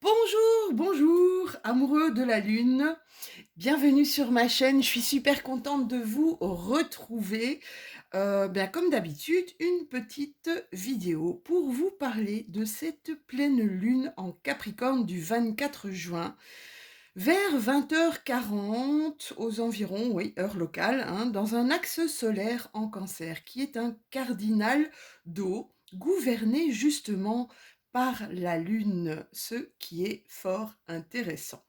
Bonjour, bonjour, amoureux de la lune. Bienvenue sur ma chaîne. Je suis super contente de vous retrouver. Comme d'habitude, une petite vidéo pour vous parler de cette pleine lune en Capricorne du 24 juin. Vers 20h40 aux environs, oui, heure locale, hein, dans un axe solaire en Cancer, qui est un cardinal d'eau, gouverné justement par la Lune, ce qui est fort intéressant.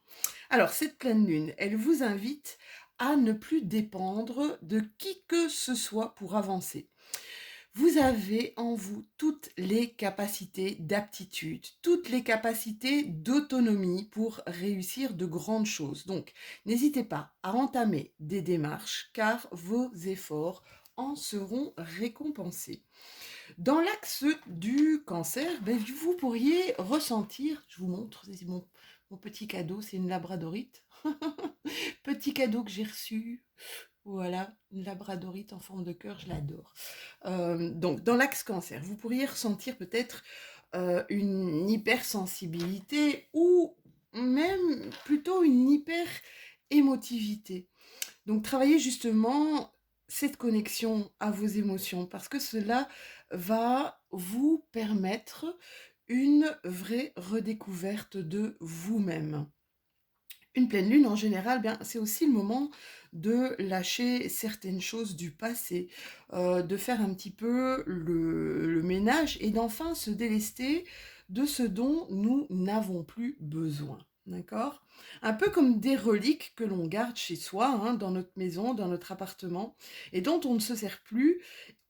Alors, cette pleine Lune, elle vous invite à ne plus dépendre de qui que ce soit pour avancer. Vous avez en vous toutes les capacités d'aptitude, toutes les capacités d'autonomie pour réussir de grandes choses. Donc, n'hésitez pas à entamer des démarches car vos efforts en seront récompensés. Dans l'axe du cancer, vous pourriez ressentir, je vous montre, c'est mon petit cadeau, c'est une labradorite. Petit cadeau que j'ai reçu. Voilà, une labradorite en forme de cœur, je l'adore. Donc, dans l'axe cancer, vous pourriez ressentir peut-être une hypersensibilité ou même plutôt une hyper-émotivité. Donc, travaillez justement cette connexion à vos émotions parce que cela va vous permettre une vraie redécouverte de vous-même. Une pleine lune, en général, c'est aussi le moment de lâcher certaines choses du passé, de faire un petit peu le ménage et d'enfin se délester de ce dont nous n'avons plus besoin. D'accord? Un peu comme des reliques que l'on garde chez soi, hein, dans notre maison, dans notre appartement, et dont on ne se sert plus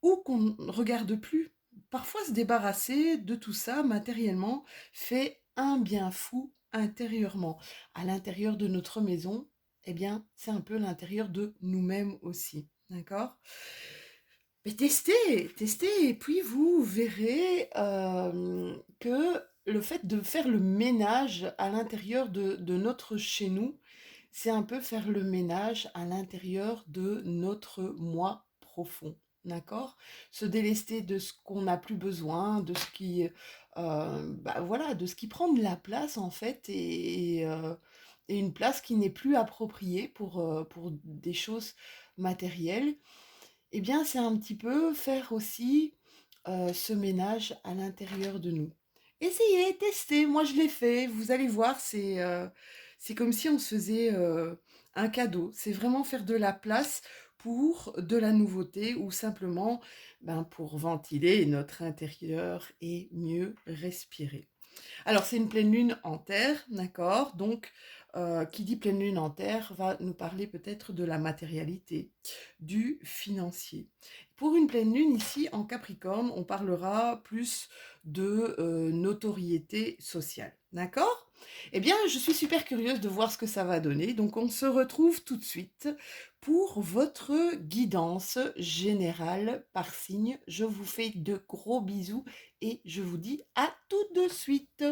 ou qu'on ne regarde plus. Parfois, se débarrasser de tout ça matériellement fait un bien fou intérieurement. À l'intérieur de notre maison, eh bien, c'est un peu l'intérieur de nous-mêmes aussi. D'accord? Mais testez, et puis vous verrez que le fait de faire le ménage à l'intérieur de notre chez nous, c'est un peu faire le ménage à l'intérieur de notre moi profond. D'accord? Se délester de ce qu'on n'a plus besoin, de ce qui, voilà, de ce qui prend de la place en fait, et une place qui n'est plus appropriée pour des choses matérielles. Eh bien, c'est un petit peu faire aussi ce ménage à l'intérieur de nous. Essayez, testez, moi je l'ai fait, vous allez voir, c'est comme si on se faisait un cadeau. C'est vraiment faire de la place pour de la nouveauté ou simplement pour ventiler notre intérieur et mieux respirer. Alors, c'est une pleine lune en terre, d'accord? Donc, qui dit pleine lune en terre va nous parler peut-être de la matérialité, du financier. Pour une pleine lune ici en Capricorne, on parlera plus de notoriété sociale, d'accord? Eh bien, je suis super curieuse de voir ce que ça va donner. Donc, on se retrouve tout de suite pour votre guidance générale par signe. Je vous fais de gros bisous et je vous dis à tout de suite.